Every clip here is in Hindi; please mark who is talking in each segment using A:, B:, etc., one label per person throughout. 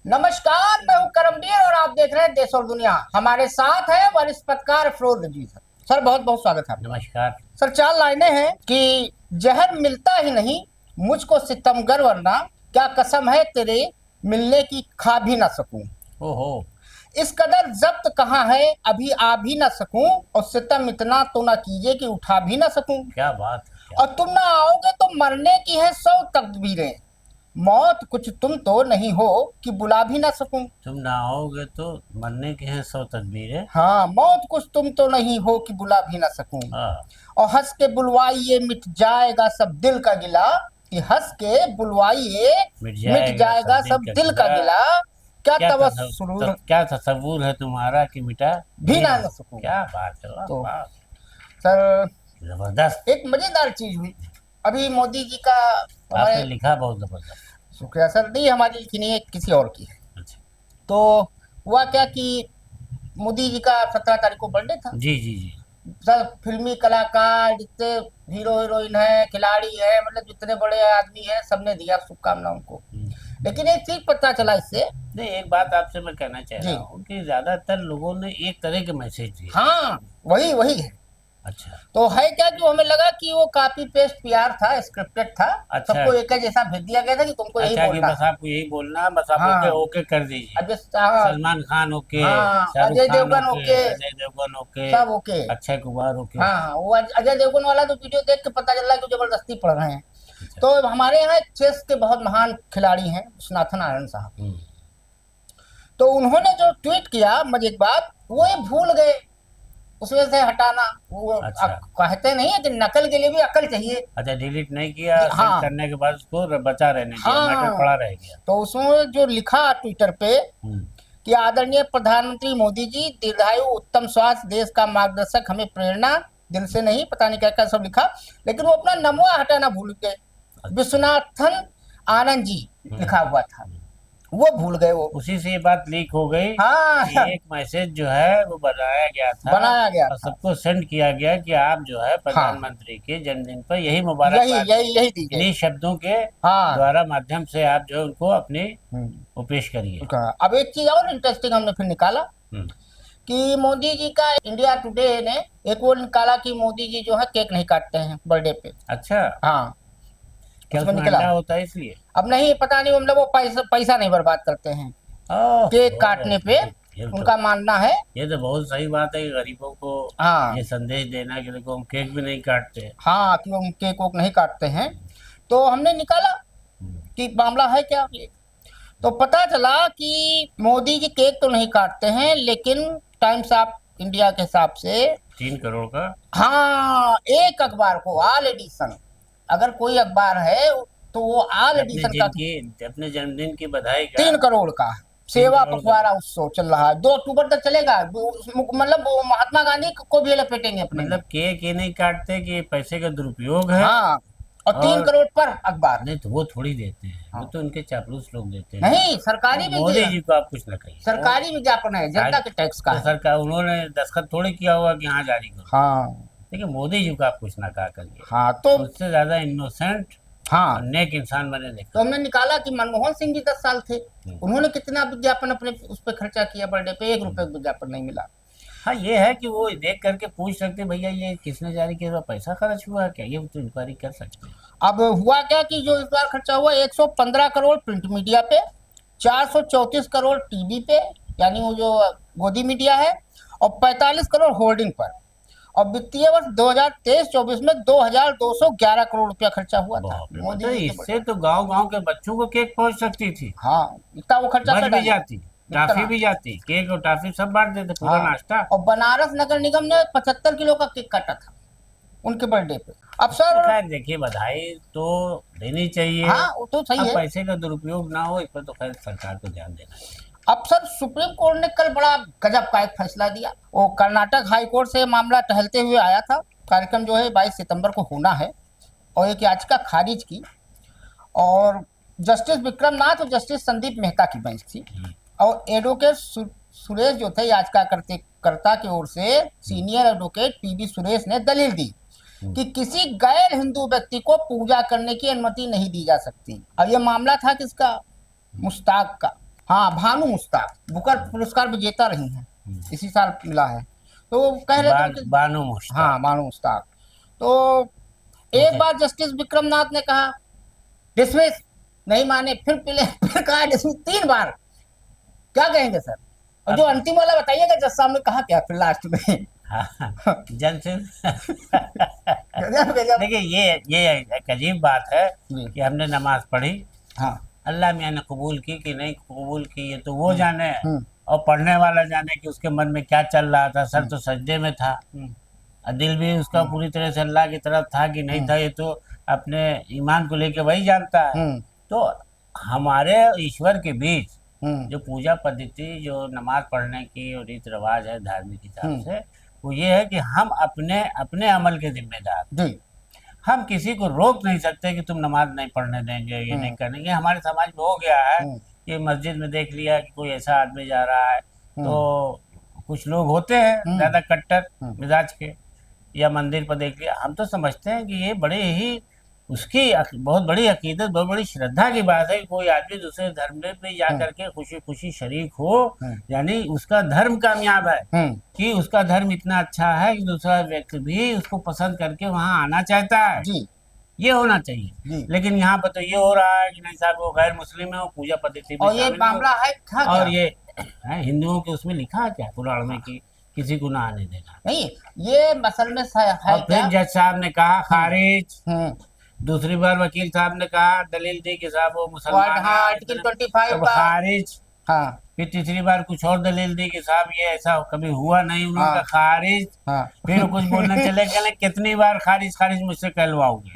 A: नमस्कार, मैं हूं करमवीर और आप देख रहे हैं देश और दुनिया। हमारे साथ है वरिष्ठ पत्रकार अफरोज रजी सर। सर बहुत बहुत स्वागत है।
B: नमस्कार
A: सर, 4 लाइनें हैं कि जहर मिलता ही नहीं मुझको सितमगर, वरना क्या कसम है तेरे मिलने की खा भी ना सकूं।
B: ओहो।
A: इस कदर जब्त कहाँ है अभी आ भी ना सकूं, और सितम इतना तो ना कीजिए कि उठा भी ना सकूं।
B: क्या बात है,
A: और तुम ना आओगे तो मरने की है 100 तकदीरें, मौत कुछ तुम तो नहीं हो कि बुला भी ना सकूं।
B: तुम ना आओगे तो मरने के हैं 100 तकदीरें।
A: हाँ, मौत कुछ तुम तो नहीं हो कि बुला भी ना सकूं।
B: हाँ,
A: और हंस के बुलवाइए मिट जाएगा सब दिल का गिला, कि हंस के बुलवाइए मिट जाएगा सब दिल का गिला। क्या तवस्सुर
B: क्या तसव्वुर है तुम्हारा कि मिटा
A: भी ना सकूं।
B: क्या बात है, वाह
A: तो
B: वाह,
A: सर,
B: जबरदस्त।
A: एक मजेदार चीज हुई अभी मोदी जी का।
B: आपने
A: हमारे
B: लिखा बहुत जबरदस्त।
A: शुक्रिया सर, नहीं हमारी लिखी नहीं है, किसी और की है।
B: अच्छा।
A: तो हुआ क्या कि मोदी जी का 17 तारीख को बर्थडे था।
B: जी जी जी।
A: सब फिल्मी कलाकार, जितने हीरो हीरोइन है, खिलाड़ी है, मतलब जितने बड़े आदमी हैं, सबने दिया शुभकामना उनको। लेकिन एक चीज पता चला इससे।
B: नहीं, एक बात आपसे मैं कहना चाह
A: जी
B: रहा हूँ कि ज्यादातर लोगों ने एक तरह के मैसेज दिए।
A: हाँ, वही वही है।
B: अच्छा
A: तो है क्या कि हमें लगा कि वो कॉपी पेस्ट पीआर था, स्क्रिप्टेड था।
B: अच्छा
A: सबको एक जैसा भेज दिया गया था कि तुमको यही
B: अच्छा कि
A: बोलना
B: बस
A: है।
B: आपको यही बोलना है, बस आप ओके
A: हाँ,
B: ओके कर दीजिए।
A: अब हाँ,
B: सलमान खान ओके,
A: हाँ,
B: Shahrukh
A: Ajay
B: Khan
A: Devgan
B: okay,
A: okay,
B: Ajay Devgan okay,
A: सब ओके।
B: अक्षय कुमार ओके।
A: हाँ, वो अजय देवगन वाला तो वीडियो देख के पता चल रहा है कि जबरदस्ती पढ़ रहे हैं।
B: अच्छा।
A: तो हमारे यहाँ एक चेस के बहुत महान खिलाड़ी हैं, विश्वनाथन आनंद साहब।
B: हम्म।
A: तो उन्होंने जो ट्वीट किया, मजे की बात, वो ये भूल गए उसमें से हटाना। वो
B: अच्छा
A: कहते नहीं है कि नकल के लिए भी अकल चाहिए।
B: अच्छा, डिलीट नहीं किया, सेंड
A: हाँ
B: करने के बाद उसको बचा रहने दिया, मैटर
A: हाँ।
B: पड़ा रह गया।
A: तो उसमें जो लिखा ट्विटर पे
B: हम्म।
A: कि आदरणीय प्रधानमंत्री मोदी जी, दीर्घायु, उत्तम स्वास्थ्य, देश का मार्गदर्शक, हमें प्रेरणा, दिल से नहीं, पता नहीं क्या क्या सब लिखा। लेकिन वो अपना नमवा हटाना भूल गए।
B: अच्छा।
A: विश्वनाथन आनंद जी लिखा हुआ था,
B: हम्म।
A: वो भूल गए वो।
B: उसी से ये बात लीक हो गई
A: हाँ
B: कि एक मैसेज जो है वो बनाया गया था
A: बनाया गया
B: और
A: था।
B: सबको सेंड किया गया कि आप जो है
A: हाँ,
B: प्रधानमंत्री के जन्मदिन पर यही
A: यही
B: मुबारकबाद
A: यही यही दीजिए।
B: इन्हीं शब्दों के
A: हाँ।
B: द्वारा माध्यम से आप जो है उनको अपने
A: हम्म,
B: वो पेश करिए।
A: अब एक चीज और इंटरेस्टिंग हमने फिर निकाला
B: हम्म।
A: कि मोदी जी का इंडिया टुडे ने एक वो निकाला कि मोदी जी जो है केक नहीं काटते हैं बर्थडे पे।
B: अच्छा,
A: हाँ,
B: क्या
A: उसमें
B: उसमें
A: निकला।
B: अंडा होता है इसलिए?
A: अब नहीं पता नहीं, मतलब वो पैसा पैसा नहीं बर्बाद करते हैं
B: ओह,
A: केक काटने पे।
B: ये तो
A: उनका मानना है।
B: ये तो बहुत सही बात है कि गरीबों को
A: हाँ
B: ये संदेश देना कि देखो हम केक भी नहीं काटते।
A: हाँ, कि वो केक वोक नहीं काटते हैं। तो हमने निकाला
B: हम्म।
A: कि मामला है क्या ये। तो पता चला कि मोदी जी केक तो नहीं काटते हैं, लेकिन टाइम्स ऑफ इंडिया के हिसाब से
B: 3 करोड़ का।
A: हाँ, एक अखबार को ऑल एडिशन, अगर कोई अखबार है तो वो ऑल
B: अपने
A: एडिशन का
B: जिनकी अपने जन्मदिन की बधाई का
A: 3 करोड़ का
B: 3
A: सेवा
B: करोड़ का।
A: पखवाड़ा उत्सव चल रहा है, 2 अक्टूबर तक चलेगा। मतलब वो महात्मा गांधी को भी लपेटेंगे अपने में।
B: मतलब केक ये नहीं काटते कि पैसे का दुरुपयोग है।
A: हाँ, और तीन
B: और
A: करोड़ पर अखबार।
B: नहीं तो वो थोड़ी देते हैं, वो
A: हाँ,
B: तो उनके चापलूस लोग देते हैं ना।
A: नहीं, सरकारी
B: और मोदी
A: विज्ञापन,
B: जी को आप कुछ ना कहिए,
A: सरकारी विज्ञापन है, जनता के टैक्स का
B: तो
A: है।
B: सरकार उन्होंने दस्तखत थोड़ी किया होगा कि हाँ जारी करो।
A: हाँ
B: देखिए, मोदी जी को आप कुछ ना कहा करिए।
A: हाँ। तो
B: उससे ज्यादा इनोसेंट और
A: हाँ,
B: नेक इंसान मैंने
A: तो
B: देखा।
A: हमने निकाला कि मनमोहन सिंह जी 10 साल थे,
B: हम्म।
A: उन्होंने कितना विज्ञापन अपने उस पर खर्चा किया बर्थडे पे, 1 रुपए विज्ञापन नहीं मिला।
B: हाँ, ये है कि वो देख करके पूछ सकते हैं, भैया ये किसने जारी किया, पैसा खर्च हुआ क्या, ये तो इंक्वायरी कर सकते हैं।
A: अब हुआ क्या कि जो इस बार खर्चा हुआ, 115 करोड़ प्रिंट मीडिया पे, 434 करोड़ टीवी पे, यानी वो जो गोदी मीडिया है, और 45 करोड़ होर्डिंग पर। और वित्तीय वर्ष 2023-24 में 2211 करोड़ रुपया खर्चा हुआ था
B: बाप रे,
A: मोदी
B: मतलब
A: जी के
B: इससे
A: बर्थडे।
B: तो गांव गांव के बच्चों को केक पहुंच सकती थी।
A: हाँ, इतना वो खर्चा
B: बच
A: कर
B: भी
A: डाले।
B: जाती, टाफी
A: इतना।
B: भी जाती, केक और टाफी सब बांट देते, पूरा
A: हाँ,
B: नाश्ता।
A: और बनारस नगर निगम ने 75 किलो का केक काटा था उनके बर्थडे पे। अब
B: तो
A: सर,
B: खैर देखिए, बधाई तो देनी चाहिए।
A: हाँ वो तो सही
B: अब
A: है।
B: पैसे का दुरुपयोग ना हो, इस पर तो खैर सरकार को ध्यान देना चाहिए।
A: अब सर, सुप्रीम कोर्ट ने कल बड़ा गजब का एक फैसला दिया। वो कर्नाटक हाई कोर्ट से मामला टहलते हुए आया था। कार्यक्रम जो है 22 सितंबर को होना है, और एक याचिका खारिज की। और जस्टिस विक्रम नाथ और जस्टिस संदीप मेहता की बेंच थी। और एडवोकेट सुरेश जो थे याचिका कर्ता की ओर से, सीनियर एडवोकेट पीबी सुरेश ने दलील दी कि किसी गैर हिंदू व्यक्ति को पूजा करने की अनुमति नहीं दी जा सकती। अब ये मामला था किसका? मुश्ताक का। हाँ, भानु मुश्ताक बुकर पुरस्कार विजेता रही हैं, इसी साल मिला है। तो वो कह रहे थे कि
B: बानो मुश्ताक।
A: हाँ, भानु मुश्ताक। तो एक बार जस्टिस विक्रमनाथ ने कहा डिसमिस, नहीं माने, फिर कहा डिसमिस 3 बार। क्या कहेंगे सर? और जो अंतिम वाला बताइएगा, जज साहब ने कहा क्या फिर लास्ट में?
B: हाँ, जन से
A: गजब गजब।
B: देखिए ये एक अजीब बात है
A: जी।
B: कि हमने नमाज पढ़ी,
A: हाँ।
B: अल्लाह मियाँ ने कबूल की कि नहीं कबूल की ये तो वो जाने,
A: हम्म।
B: और पढ़ने वाला जाने कि उसके मन में क्या चल रहा था। सर तो सजदे में था, और दिल भी उसका पूरी तरह से अल्लाह की तरफ था कि नहीं था, ये तो अपने ईमान को लेके वही जानता है। तो हमारे ईश्वर के बीच जो पूजा पद्धति, जो नमाज पढ़ने की और रीत रिवाज है धार्मिक हिसाब से, वो ये है कि हम अपने अपने अमल के जिम्मेदार।
A: जी।
B: हम किसी को रोक नहीं सकते कि तुम नमाज नहीं पढ़ने देंगे, ये नहीं करेंगे। हमारे समाज में हो गया है कि मस्जिद में देख लिया कि कोई ऐसा आदमी जा रहा है, तो कुछ लोग होते हैं ज्यादा कट्टर मिजाज के, या मंदिर पर देख लिया। हम तो समझते हैं कि ये बड़े ही उसकी बहुत बड़ी अकीदत, बहुत बड़ी श्रद्धा की बात है कि कोई आदमी दूसरे धर्म में जा करके खुशी खुशी शरीक हो, यानी उसका धर्म कामयाब है कि उसका धर्म इतना अच्छा है कि दूसरा व्यक्ति भी उसको पसंद करके वहाँ आना चाहता है।
A: जी।
B: ये होना चाहिए। लेकिन यहाँ पर तो ये हो रहा है कि नहीं साहब वो गैर मुस्लिम है, वो पूजा पद्धति में
A: और ये मामला है था क्या?
B: और ये हिंदुओं के उसमें लिखा है क्या पुराण में कि किसी को ना आने देना?
A: नहीं, ये असल में है
B: और फिर जज साहब ने कहा खारिज, दूसरी बार वकील साहब ने कहा दलील दी कि साहब वो मुसलमान है,
A: हाँ, आर्टिकल 25
B: तो
A: का
B: खारिज।
A: हाँ।
B: फिर तीसरी बार कुछ और दलील दी कि साहब ये ऐसा कभी हुआ नहीं, उन्होंने खारिज। फिर कुछ बोलने चले गए, कितनी बार खारिज खारिज मुझसे कहलवाओगे?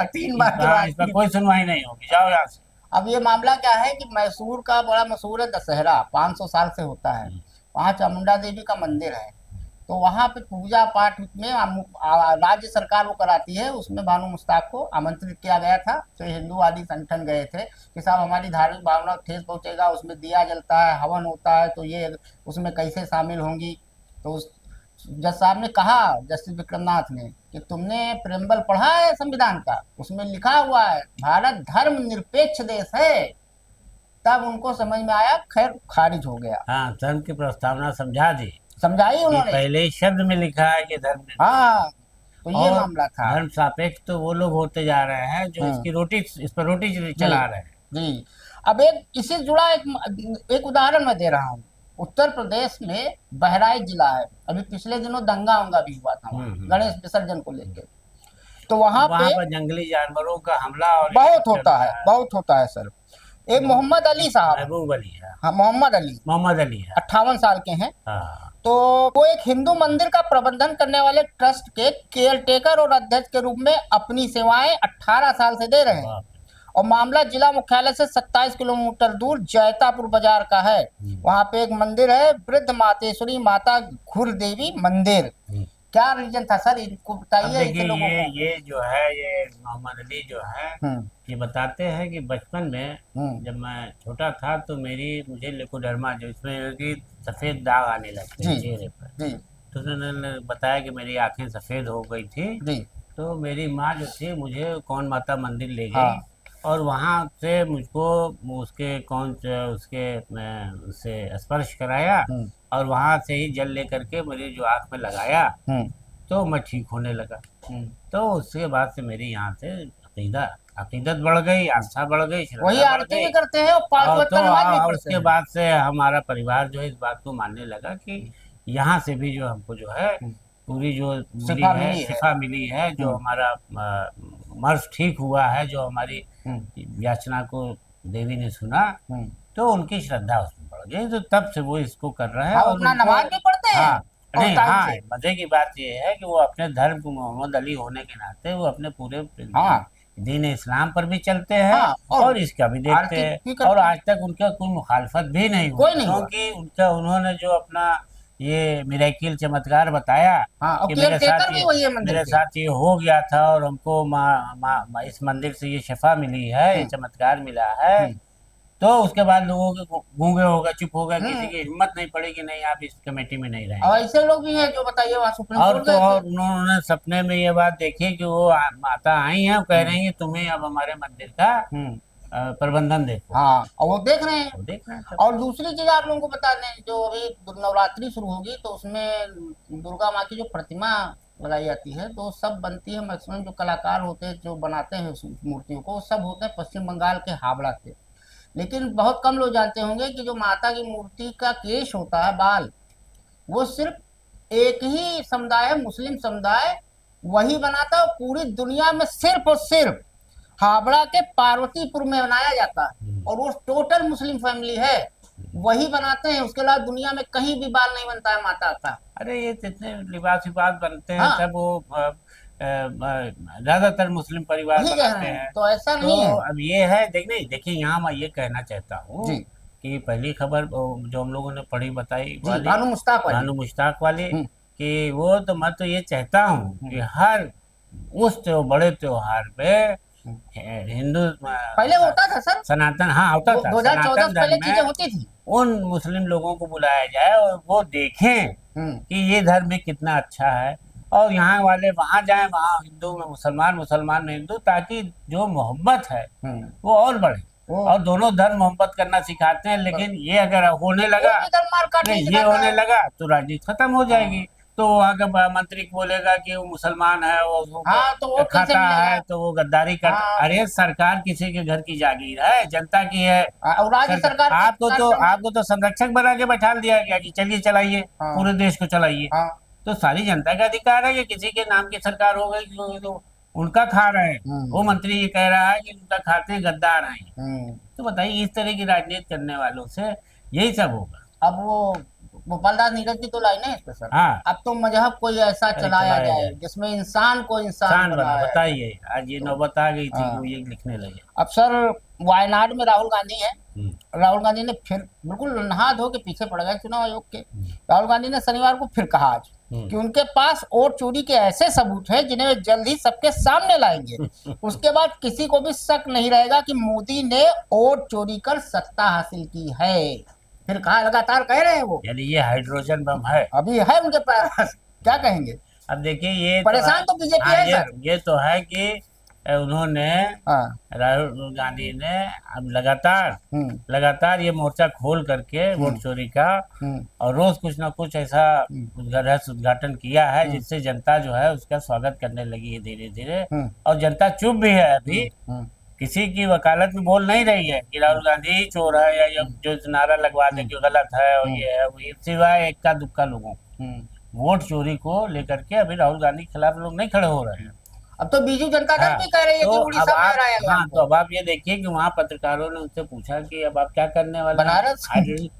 A: 3 बार।
B: इस पर कोई सुनवाई नहीं होगी, जाओ यहाँ से।
A: अब ये मामला क्या है कि मैसूर का बड़ा मशहूर है दशहरा, 500 साल से होता है। वहाँ चामुंडा देवी का मंदिर है, तो वहाँ पे पूजा पाठ में राज्य सरकार वो कराती है। उसमें भानु मुश्ताक को आमंत्रित किया गया था। तो हिंदूवादी संगठन गए थे कि साहब हमारी धार्मिक भावना ठेस पहुँचेगा, उसमें दिया जलता है, हवन होता है, तो ये उसमें कैसे शामिल होंगी? तो उस जज साहब ने कहा, जस्टिस विक्रमनाथ ने, कि तुमने प्रेम्बल पढ़ा है संविधान का? उसमें लिखा हुआ है भारत धर्म निरपेक्ष देश है। तब उनको समझ में आया, खैर खारिज हो गया।
B: हाँ, धर्म की प्रस्तावना समझा दी,
A: समझाई उन्होंने,
B: पहले ही शब्द में लिखा है कि धर्म।
A: हाँ, तो ये मामला था।
B: धर्म सापेक्ष तो वो लोग होते जा रहे हैं जो इसकी रोटी, इस पर रोटी चला रहे हैं।
A: जी। अब एक इससे जुड़ा एक उदाहरण मैं दे रहा हूँ। उत्तर प्रदेश में बहराइच जिला है, अभी पिछले दिनों दंगा उंगा भी हुआ था गणेश विसर्जन को लेकर। तो वहाँ पे
B: जंगली जानवरों का हमला और
A: बहुत होता है सर। एक मोहम्मद अली साहब,
B: महबूब अली है,
A: हाँ मोहम्मद अली है, 58 साल के हैं। तो वो एक हिंदू मंदिर का प्रबंधन करने वाले ट्रस्ट के केयर टेकर और अध्यक्ष के रूप में अपनी सेवाएं 18 साल से दे रहे हैं। और मामला जिला मुख्यालय से 27 किलोमीटर दूर जैतापुर बाजार का है। वहाँ पे एक मंदिर है, वृद्ध मातेश्वरी माता घुर देवी मंदिर। क्या रीजन था सर, इनको बताइए।
B: ये जो है, ये मोहम्मद अली जो है, ये बताते हैं कि बचपन में जब मैं छोटा था तो मुझे लेकोडर्मा, जो इसमें सफेद दाग आने लगते हैं चेहरे पर, तो उन्होंने बताया कि मेरी आंखें सफेद हो गई थी। तो मेरी माँ जो थी मुझे कौन माता मंदिर ले गई, और वहाँ से मुझको उससे स्पर्श कराया, और वहाँ से ही जल लेकर के मेरी जो आँख में लगाया, तो मैं ठीक होने लगा। तो उसके बाद से मेरी यहाँ से अकीदत बढ़ गई, आस्था बढ़ गई,
A: वही आरती भी करते हैं और
B: उसके बाद से हमारा परिवार जो है इस बात को मानने लगा कि यहाँ से भी जो हमको जो है पूरी जो शिफा मिली है, जो हमारा मर्ज ठीक हुआ है, जो हमारी याचना को देवी ने सुना, तो उनकी श्रद्धा उसमें बढ़ गई। तो तब से वो इसको कर रहे हैं।
A: और नमाज भी पढ़ते हैं।
B: नहीं, मजे की बात ये है कि वो अपने धर्म को मोहम्मद अली होने के नाते वो अपने पूरे दीन इस्लाम पर भी चलते हैं, और इसका भी देखते हैं, और आज तक उनका कोई मुखालफत भी नहीं हुई, क्योंकि उन्होंने जो अपना ये मिरेकिल चमत्कार बताया कि मेरे साथ ये हो गया था, और हमको इस मंदिर से ये शिफा मिली है, ये चमत्कार मिला है। तो उसके बाद लोगों के गूंगे हो गए, चुप हो गए, किसी की हिम्मत नहीं पड़ी कि नहीं आप इस कमेटी में नहीं रहेंगे।
A: और ऐसे लोग भी हैं जो बताइए वहाँ सुप्रीम कोर्ट
B: और उन्होंने सपने में ये बात देखी कि वो माता आई है, कह रही है तुम्हें अब हमारे मंदिर का प्रबंधन देखो,
A: हाँ, और वो देख रहे हैं।
B: वो देख रहे हैं सब।
A: और दूसरी चीज आप लोगों को बता दें, जो अभी नवरात्रि शुरू होगी तो उसमें दुर्गा माँ की जो प्रतिमा लगाई जाती है तो सब बनती है, मैक्सिमम जो कलाकार होते हैं जो बनाते हैं उस मूर्तियों को, वो सब होते हैं पश्चिम बंगाल के हावड़ा से। लेकिन बहुत कम लोग जानते होंगे कि जो माता की मूर्ति का केश होता है, बाल, वो सिर्फ एक ही समुदाय है, मुस्लिम समुदाय, वही बनाता है। और पूरी दुनिया में सिर्फ और सिर्फ हावड़ा के पार्वतीपुर में बनाया जाता है, और वो टोटल मुस्लिम फैमिली है, वही बनाते हैं। उसके अलावा दुनिया में कहीं भी बाल नहीं बनता है माता का।
B: अरे ये जितने लिबास विबास बनते हैं
A: हाँ,
B: सब वो ज्यादातर मुस्लिम परिवार
A: वही कह
B: बनाते
A: रहे हैं,
B: हैं।
A: तो ऐसा
B: तो
A: नहीं है।
B: अब ये है, देखिए यहाँ मैं ये कहना चाहता हूँ
A: जी
B: कि पहली खबर जो हम लोगों ने पढ़ी बताई
A: जी,
B: वाली,
A: भानु मुश्ताक वाली।
B: भानु मुश्ताक वाली,
A: हम्म,
B: कि वो तो मैं तो ये चाहता हूँ कि हर उस बड़े त्योहार पे
A: हम्म।
B: हिंदू
A: पहले होता था सर,
B: सनातन, हाँ होता था,
A: 2014
B: सनातन
A: से पहले
B: धर्म
A: चीजें
B: में
A: होती थी।
B: उन मुस्लिम लोगों को बुलाया जाए और वो देखें
A: हम्म,
B: कि ये धर्म भी कितना अच्छा है, और यहाँ वाले वहाँ जाएं, वहाँ हिंदू में मुसलमान, मुसलमान में हिंदू, ताकि जो मोहब्बत है
A: हम्म,
B: वो और बढ़े।
A: वो
B: और दोनों धर्म मोहब्बत करना सिखाते हैं, लेकिन ये अगर होने लगा,
A: वो इधर मार काट
B: नहीं
A: नहीं
B: ये
A: सिखाता
B: होने
A: है।
B: लगा तो राजनीति खत्म हो जाएगी। तो वहाँ का मंत्री बोलेगा कि वो मुसलमान है, वो
A: हाँ, तो वोट कैसे
B: खाता
A: मिलेगा?
B: है, तो वो गद्दारी करता।
A: हाँ,
B: अरे सरकार किसी के घर की जागीर है, जनता की है।
A: और राज्य सरकार के कार्यक्रम।
B: आपको तो संरक्षक बना के बैठा दिया गया कि चलिए चलाइए,
A: हाँ
B: पूरे देश को चलाइए।
A: हाँ।
B: तो सारी जनता का अधिकार है कि किसी के नाम की सरकार हो गई तो उनका खा रहे हैं। वो मंत्री ये कह रहा है कि उनका खाते हैं, गद्दार हैं।
A: हम्म।
B: तो बताइए, इस तरह की राजनीति करने वालों से यही सब होगा।
A: अब वो गोपाल दास नीरज की तो लाइन है इस पे सर।
B: हाँ,
A: अब तो मजहब कोई ऐसा
B: अरे
A: चलाया
B: चलाया
A: जाए
B: जाए,
A: जिसमें इंसान को इंसान
B: इंसान बना,
A: बनाया जाए।
B: बताइए आज ये नौबत आ गई थी कि
A: हाँ।
B: वो ये लिखने लगे।
A: अब सर वायनाड में राहुल गांधी है।
B: हम्म,
A: राहुल गांधी ने फिर बिल्कुल नहा धो के पीछे पड़ गए चुनाव आयोग के।
B: हम्म,
A: राहुल गांधी ने शनिवार को फिर कहा आज
B: हम्म।
A: कि उनके पास वोट चोरी के ऐसे सबूत हैं जिन्हें वे जल्द ही सबके सामने लाएंगे। उसके बाद किसी को भी शक नहीं रहेगा कि मोदी ने वोट चोरी कर सत्ता हासिल की है। फिर कहा, लगातार कह रहे हैं वो,
B: यानी ये हाइड्रोजन बम है।
A: अभी है उनके पास, क्या कहेंगे।
B: अब देखिए ये
A: परेशान तो बीजेपी
B: हाँ,
A: है सर।
B: ये तो है कि उन्होंने,
A: हाँ।
B: राहुल गांधी ने अब लगातार
A: हम्म,
B: लगातार ये मोर्चा खोल करके वोट चोरी का,
A: हम्म,
B: और रोज कुछ ना कुछ ऐसा रहस्य उद्घाटन किया है जिससे जनता जो है उसका स्वागत करने लगी है धीरे धीरे।
A: हम्म,
B: और जनता चुप भी है अभी,
A: हम्म,
B: किसी की वकालत में बोल नहीं रही है कि राहुल गांधी ही चोर है, या जो नारा लगवा दे कि गलत है और ये है वो, ये सिवाय इक्का दुक्का लोगों
A: हम्म।
B: वोट चोरी को लेकर के अभी राहुल गांधी के खिलाफ लोग नहीं खड़े हो रहे हैं।
A: अब तो बीजू जनता दल
B: हाँ,
A: भी कह रही है
B: तो
A: कि
B: अब
A: उड़ीसा में
B: आप,
A: हराया गया
B: हाँ
A: हमको।
B: तो अब आप ये देखिए कि वहाँ पत्रकारों ने उनसे पूछा कि अब आप क्या करने वाले हैं?
A: बनारस?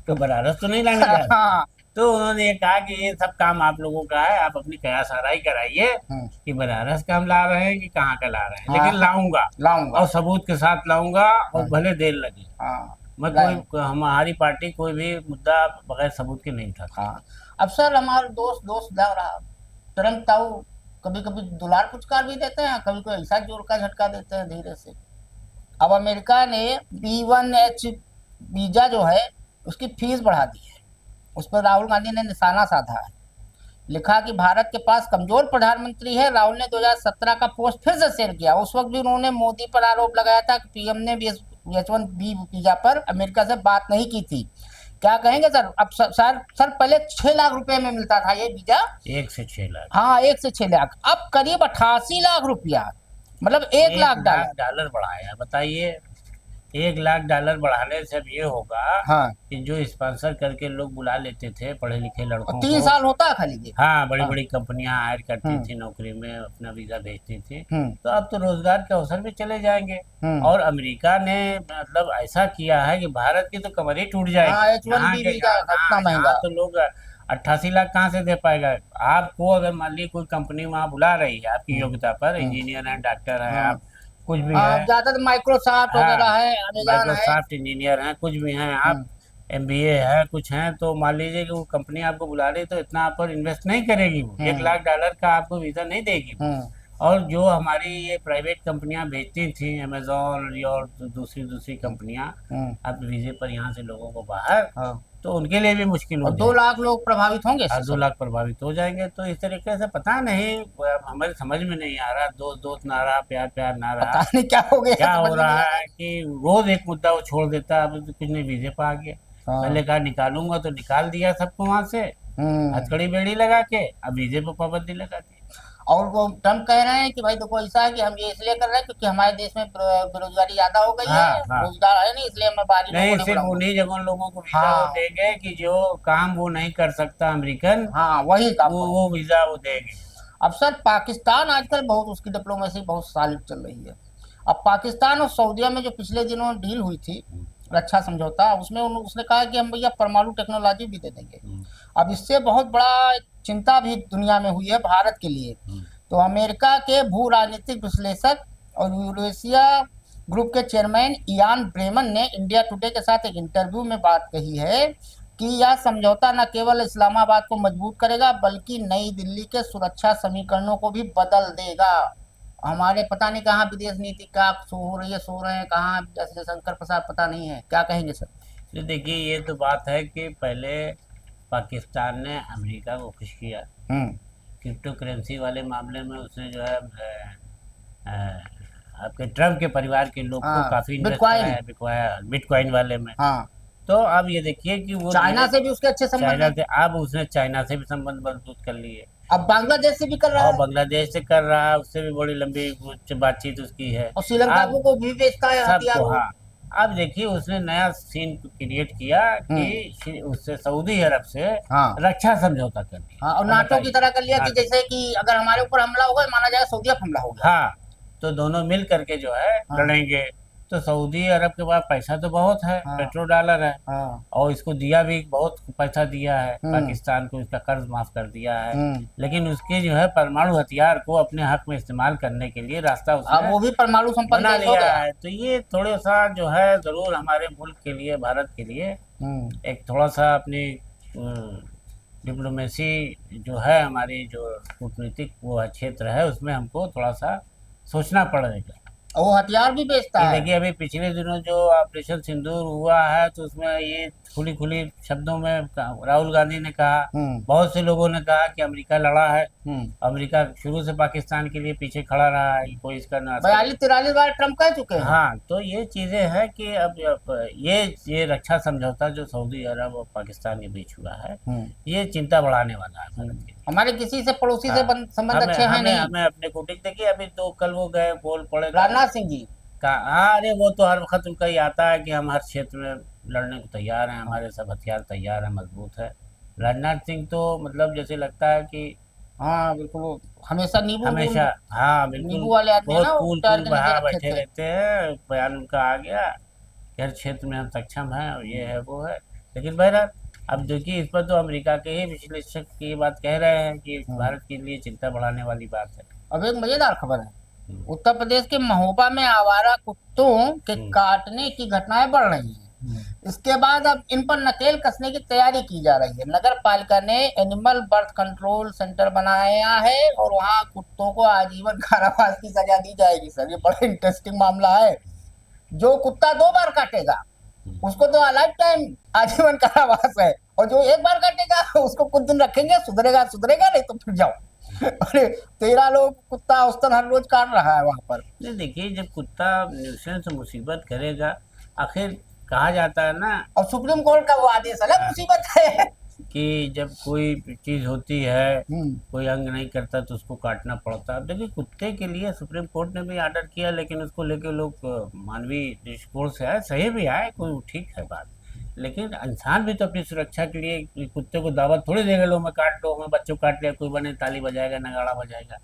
B: तो बनारस तो नहीं लाने जा रहे।
A: हाँ।
B: तो उन्होंने ये कहा कि ये सब काम आप लोगों का है, आप अपनी कयास आराई कराइए
A: हम्म,
B: कि बनारस का हम ला रहे हैं कि कहाँ का ला रहे हैं,
A: हाँ,
B: लेकिन लाऊंगा,
A: लाऊंगा।
B: और सबूत के साथ लाऊंगा, और भले देर लगे।
A: हाँ,
B: मैं
A: लाएंगे।
B: हमारी पार्टी कोई भी मुद्दा बगैर सबूत के नहीं था।
A: हाँ। अब सर हमारे दोस्त लग रहा, ट्रम्प ताऊ कभी कभी दुलार पुचकार भी देते हैं, कभी कोई ऐसा जोर का झटका देते हैं धीरे से। अब अमेरिका ने B1H वीजा जो है उसकी फीस बढ़ा दी है। उस पर राहुल गांधी ने निशाना साधा है। लिखा कि भारत के पास कमजोर प्रधानमंत्री है। राहुल ने 2017 का पोस्ट फिर से शेयर किया। उस वक्त भी उन्होंने मोदी पर आरोप लगाया था कि पीएम ने H1B वीजा पर अमेरिका से बात नहीं की थी। क्या कहेंगे सर। अब सर पहले 6 लाख रुपए में मिलता था ये वीजा,
B: 1 से 6 लाख,
A: हाँ 1 से 6 लाख, अब करीब 88 लाख रुपया, मतलब 1 लाख डॉलर।
B: डॉलर बढ़ाया। बताइए, 1 लाख डॉलर बढ़ाने से अब ये होगा
A: हाँ,
B: कि जो स्पॉन्सर करके लोग बुला लेते थे पढ़े लिखे
A: और
B: लड़कों
A: 3
B: को,
A: साल होता है खाली ये।
B: हाँ बड़ी
A: हाँ।
B: बड़ी कंपनियां हायर करती
A: हम्म,
B: थी, नौकरी में अपना वीजा भेजती थी,
A: हम्म,
B: तो अब तो रोजगार के अवसर भी चले जाएंगे।
A: हम्म।
B: और अमेरिका ने मतलब ऐसा किया है कि भारत की तो कमर ही टूट जाएगी।
A: हाँ, H1B वीजा इतना महंगा।
B: तो लोग 88 लाख कहाँ से दे पाएगा। आपको अगर मान लीजिए कोई कंपनी वहाँ बुला रही है आपकी योग्यता पर, इंजीनियर हैं, डॉक्टर हैं,
A: हाँ।
B: आप कुछ भी
A: हाँ,
B: है,
A: ज्यादातर माइक्रोसॉफ्ट वगैरह है, अमेजॉन है।
B: माइक्रोसॉफ्ट इंजीनियर हैं, कुछ भी हैं आप, MBA है, कुछ हैं, तो मान लीजिए कि वो कंपनी आपको बुला रही तो इतना आप पर इन्वेस्ट नहीं करेगी, वो $1 लाख का आपको वीजा नहीं देगी। और जो हमारी ये प्राइवेट कंपनियां भेजती थी, अमेजोन और दूसरी दूसरी कंपनियां, अब वीजे पर यहाँ से लोगों को बाहर,
A: हाँ।
B: तो उनके लिए भी मुश्किल हो
A: और 2 लाख
B: जाएगी।
A: लोग प्रभावित होंगे
B: और
A: इससे
B: दो
A: सब।
B: लाख प्रभावित हो जाएंगे। तो इस तरीके से पता नहीं, अब हमारे समझ में नहीं आ रहा, दोस्त दोस्त ना रहा, प्यार प्यार ना रहा,
A: पता नहीं क्या हो गया,
B: क्या
A: समझ
B: हो
A: में नहीं
B: रहा
A: आ रहा।
B: है कि रोज एक मुद्दा वो छोड़ देता है। अब तो कुछ नहीं, वीजे पे आ गया, पहले
A: हाँ।
B: कहा निकालूंगा तो निकाल दिया सबको वहां से,
A: हम्म।
B: हथकड़ी बेड़ी लगा के, अब वीजे पे पाबंदी लगा दी।
A: और वो ट्रम्प कह रहे हैं कि भाई देखो ऐसा है कि हम ये इसलिए कर रहे हैं क्योंकि हमारे देश में बेरोजगारी ज्यादा हो गई
B: हाँ
A: है,
B: हाँ।
A: रोजगार है नहीं, इसलिए मैं बाहरी लोगों को
B: नहीं,
A: नहीं
B: सिर्फ
A: बुलाऊंगा।
B: उन्हीं जगह लोगों को वीजा वो
A: हाँ।
B: देंगे कि जो काम वो नहीं कर सकता अमेरिकन,
A: हाँ वही काम करो।
B: वो वीजा वो देंगे।
A: अब सर पाकिस्तान आजकल बहुत, उसकी डिप्लोमेसी बहुत सॉलिड चल रही है। अब पाकिस्तान और सऊदीया में जो पिछले दिनों डील हुई थी, रक्षा समझौता, उसमें उसने कहा कि हम भैया परमाणु टेक्नोलॉजी भी दे देंगे। अब इससे बहुत बड़ा एक चिंता भी दुनिया में हुई है भारत के लिए। तो अमेरिका के भू राजनीतिक विश्लेषक और यूरेशिया ग्रुप के चेयरमैन इयान ब्रेमन ने इंडिया टुडे के साथ एक इंटरव्यू में बात कही है कि यह समझौता न केवल इस्लामाबाद को मजबूत करेगा बल्कि नई दिल्ली के सुरक्षा समीकरणों को भी बदल देगा। हमारे पता नहीं कहाँ विदेश नीति का हो रही है, सो रहे हैं कहाँ जैसे शंकर प्रसाद, पता नहीं है क्या कहेंगे सर।
B: तो देखिए, ये तो बात है कि पहले पाकिस्तान ने अमेरिका को खुश किया,
A: हम्म।
B: क्रिप्टो करेंसी वाले मामले में उसने जो है आपके ट्रम्प के परिवार के लोग को
A: हाँ
B: काफी इन्वेस्ट
A: बिटकॉइन।
B: कराया बिटकॉइन वाले में।
A: हाँ।
B: तो अब ये देखिए कि वो
A: चाइना से भी उसके अच्छे संबंध
B: चाइना
A: हैं।
B: से, अब उसने चाइना से भी संबंध मजबूत कर लिए,
A: अब बांग्लादेश से भी कर रहा
B: और
A: है।
B: बांग्लादेश से कर रहा है, उससे भी बड़ी लंबी बातचीत उसकी है।
A: और श्रीलंका
B: अब
A: को भी बेचता है हथियार
B: सबको,
A: वो।
B: हाँ। अब देखिए, उसने नया सीन क्रिएट किया कि उससे सऊदी अरब से
A: हाँ।
B: रक्षा समझौता कर लिया।
A: हाँ और
B: अब
A: नाटो की
B: बताइए,
A: तरह कर लिया कि
B: नाटो,
A: जैसे कि अगर हमारे ऊपर हमला होगा माना जाएगा सऊदी पर हमला हो गया।
B: हाँ, तो दोनों मिल करके जो है
A: हाँ।
B: लड़ेंगे। तो सऊदी अरब के पास पैसा तो बहुत है,
A: हाँ।
B: पेट्रो डॉलर है,
A: हाँ।
B: और इसको दिया भी, बहुत पैसा दिया है
A: हम्म।
B: पाकिस्तान को, इसका कर्ज माफ कर दिया है।
A: हम्म।
B: लेकिन उसके जो है परमाणु हथियार को अपने हक में इस्तेमाल करने के लिए रास्ता
A: अब
B: उसने
A: वो भी परमाणु संपन्न
B: बना
A: देश हो
B: लिया
A: गया।
B: है। तो ये थोड़ा सा जो है जरूर हमारे मुल्क के लिए, भारत के लिए एक थोड़ा सा अपनी डिप्लोमेसी जो है, हमारी जो कूटनीतिक वो क्षेत्र है, उसमें हमको थोड़ा सा सोचना पड़ेगा।
A: और वो हथियार भी बेचता
B: ये
A: है।
B: देखिए, अभी पिछले दिनों जो ऑपरेशन सिंदूर हुआ है, तो उसमें ये खुली खुली शब्दों में राहुल गांधी ने कहा, बहुत से लोगों ने कहा कि अमेरिका लड़ा है, अमेरिका शुरू से पाकिस्तान के लिए पीछे खड़ा रहा है, कोई इसका ना
A: 42-43 बार ट्रम्प कह चुके हैं।
B: हाँ। तो ये चीजें हैं कि अब ये रक्षा समझौता जो सऊदी अरब और पाकिस्तान के बीच हुआ है, ये चिंता बढ़ाने वाला है भारत के लिए।
A: हमारे किसी से पड़ोसी से संबंध
B: हमें
A: अच्छे हैं
B: हमें
A: नहीं।
B: हमें अपने कूटनीतिक, देखिए अभी तो कल वो गए, बोल पड़े
A: राजनाथ सिंह जी
B: का, हाँ, अरे वो तो हर वक्त उनका ही आता है कि हम हर क्षेत्र में लड़ने को तैयार हैं, हमारे सब हथियार तैयार हैं, मजबूत है। राजनाथ सिंह तो मतलब जैसे लगता है कि
A: हाँ बिल्कुल, वो हमेशा नींबू
B: हमेशा, हाँ
A: नींबू
B: बिल्कुल,
A: वाले आदमी है
B: बहुत
A: ना, वो
B: कूल
A: डाल
B: कूल
A: के नीचे
B: बहा
A: रखे
B: बैठे
A: थे।
B: रहते हैं। बयान उनका आ गया कि हर क्षेत्र में हम सक्षम हैं, और ये है वो है। लेकिन बहरहाल, अब देखिए, इस पर तो अमेरिका के ही विश्लेषक की बात कह रहे हैं कि भारत के लिए चिंता बढ़ाने वाली बात है।
A: अब एक मजेदार खबर है, उत्तर प्रदेश के महोबा में आवारा कुत्तों के काटने की घटनाएं बढ़ रही हैं। इसके बाद अब इन पर नकेल कसने की तैयारी की जा रही है। नगर पालिका ने एनिमल बर्थ कंट्रोल सेंटर बनाया है और वहाँ कुत्तों को आजीवन कारावास की सजा दी जाएगी। सर ये बड़ा इंटरेस्टिंग मामला है। जो कुत्ता 2 बार काटेगा उसको तो लाइफ टाइम आजीवन कारावास है, और जो 1 बार काटेगा उसको कुछ दिन रखेंगे, सुधरेगा सुधरेगा, नहीं तो फिर जाओ। अरे 13 लोग कुत्ता औसतन हर रोज काट रहा है वहां पर।
B: नहीं, देखिए, जब कुत्ता न्यूसेंस मुसीबत करेगा, आखिर कहा जाता है ना,
A: और सुप्रीम कोर्ट का वो आदेश अलग मुसीबत है
B: कि जब कोई चीज होती है, कोई अंग नहीं करता तो उसको काटना पड़ता है। अब देखिए, कुत्ते के लिए सुप्रीम कोर्ट ने भी ऑर्डर किया, लेकिन उसको लेके लोग मानवीय दृष्टिकोण से आए, सही भी आए, कोई ठीक है बात। लेकिन इंसान भी तो अपनी सुरक्षा के लिए कुत्ते को दावत थोड़ी देगा, लो मैं काट लो, मैं बच्चों काट लिया, कोई बने ताली बजाएगा, नगाड़ा बजाएगा,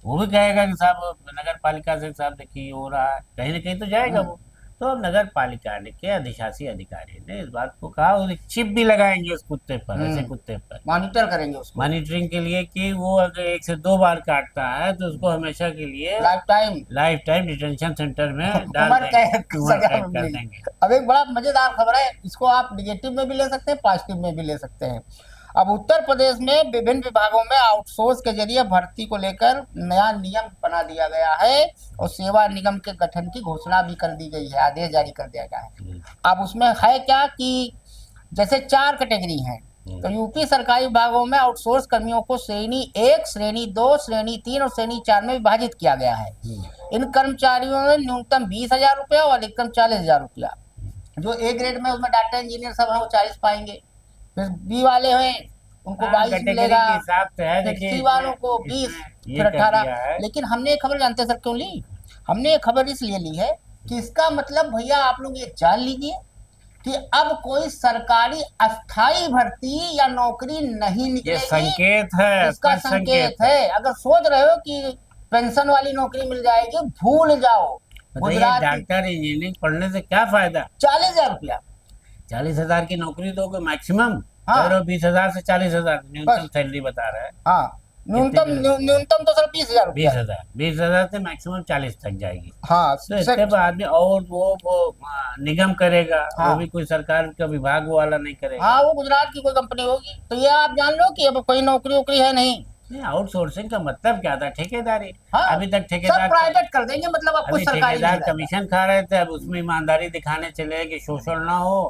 B: वो भी कहेगा कि साहब नगर पालिका से, साहब देखिए हो रहा है, कहीं ना कहीं तो जाएगा वो। तो अब नगर पालिका ने के अधिशासी अधिकारी ने इस बात को कहा, और चिप भी लगाएंगे उस कुत्ते पर, ऐसे कुत्ते पर
A: मॉनिटर करेंगे उसको,
B: मॉनिटरिंग के लिए, कि वो अगर 1 से 2 बार काटता है तो उसको हमेशा के लिए लाइफ टाइम डिटेंशन सेंटर में डाल कर देंगे।
A: अब एक बड़ा मजेदार खबर है, इसको आप निगेटिव में भी ले सकते हैं, पॉजिटिव में भी ले सकते हैं। अब उत्तर प्रदेश में विभिन्न विभागों में आउटसोर्स के जरिए भर्ती को लेकर नया नियम बना दिया गया है और सेवा निगम के गठन की घोषणा भी कर दी गई है, आदेश जारी कर दिया गया है। अब उसमें है क्या कि जैसे 4 कैटेगरी हैं, तो यूपी सरकारी विभागों में आउटसोर्स कर्मियों को श्रेणी 1, श्रेणी 2, श्रेणी 3 और श्रेणी 4 में विभाजित किया गया है। इन कर्मचारियों में न्यूनतम 20,000 रुपया और अधिकतम 40,000 रुपया। जो ए ग्रेड में उसमें डाटा इंजीनियर सब है वो 40 पाएंगे, फिर बी वाले हैं उनको 22 मिलेगा, सी वालों को 20, फिर 18। लेकिन हमने ये खबर जानते सर क्यों ली? हमने ये खबर इसलिए ली है कि इसका मतलब भैया आप लोग ये जान लीजिए कि अब कोई सरकारी अस्थाई भर्ती या नौकरी नहीं निकलेगी।
B: संकेत है,
A: इसका संकेत है। अगर सोच रहे हो कि पेंशन वाली नौकरी मिल जाएगी, भूल जाओ। गुजरात
B: डॉक्टर इंजीनियरिंग पढ़ने से क्या फायदा?
A: 40,000 रुपया,
B: 40,000 की नौकरी दोगे मैक्सिमम।
A: हाँ।
B: 20,000 से 40,000 न्यूनतम सैलरी बता रहा है।
A: हाँ, न्यूनतम तो सर 20,000 रुपया।
B: 20,000 से मैक्सिमम 40 तक जाएगी।
A: हाँ,
B: तो इसके बाद में और वो निगम करेगा।
A: हाँ।
B: वो भी कोई सरकार का विभाग वाला नहीं करेगा।
A: हाँ, वो गुजरात की कोई कंपनी होगी। तो ये आप जान लो कि अब कोई नौकरी वोकरी है नहीं।
B: आउटसोर्सिंग का मतलब क्या था? ठेकेदारी।
A: हाँ,
B: अभी तक ठेकेदार
A: प्राइवेट कर देंगे, मतलब अब कोई सरकारी
B: ठेकेदार कमीशन खा रहे थे, अब उसमें ईमानदारी दिखाने चले कि शोषण ना हो,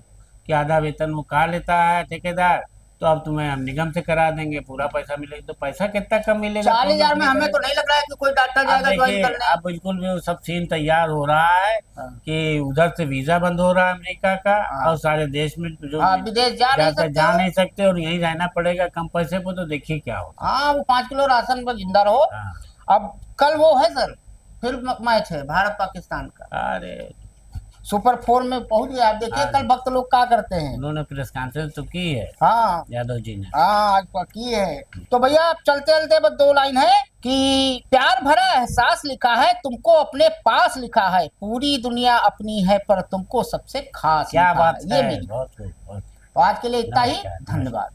B: कि आधा वेतन वो खा लेता है ठेकेदार, तो अब तुम्हें हम निगम से करा देंगे, पूरा पैसा मिलेगा। तो पैसा कितना कम मिलेगा?
A: 40,000 में हमें तो नहीं लग रहा है कि कोई डॉक्टर जाएगा ज्वाइन करने।
B: अब बिल्कुल भी वो सब सीन तैयार हो रहा है कि उधर से वीजा बंद हो रहा है अमेरिका का, और सारे देश में जो
A: विदेश जा
B: नहीं सकते और यहीं रहना पड़ेगा कम पैसे पे। तो देखिए क्या होता है।
A: हाँ, वो 5 किलो राशन पर जिंदा रहो। अब कल वो है सर, फिर मैच है भारत पाकिस्तान का।
B: अरे
A: सुपर 4 में पहुंच गया। आप देखिए कल भक्त लोग क्या करते हैं।
B: उन्होंने प्रेस कॉन्फ्रेंस तो की है,
A: हाँ
B: यादव जी ने।
A: हाँ, आज की है। तो भैया आप चलते चलते बस 2 लाइन है कि प्यार भरा एहसास लिखा है, तुमको अपने पास लिखा है, पूरी दुनिया अपनी है पर तुमको सबसे खास।
B: क्या बात
A: है ये
B: है,
A: मेरी।
B: बहुत खूब।
A: तो आज के लिए इतना ही, धन्यवाद।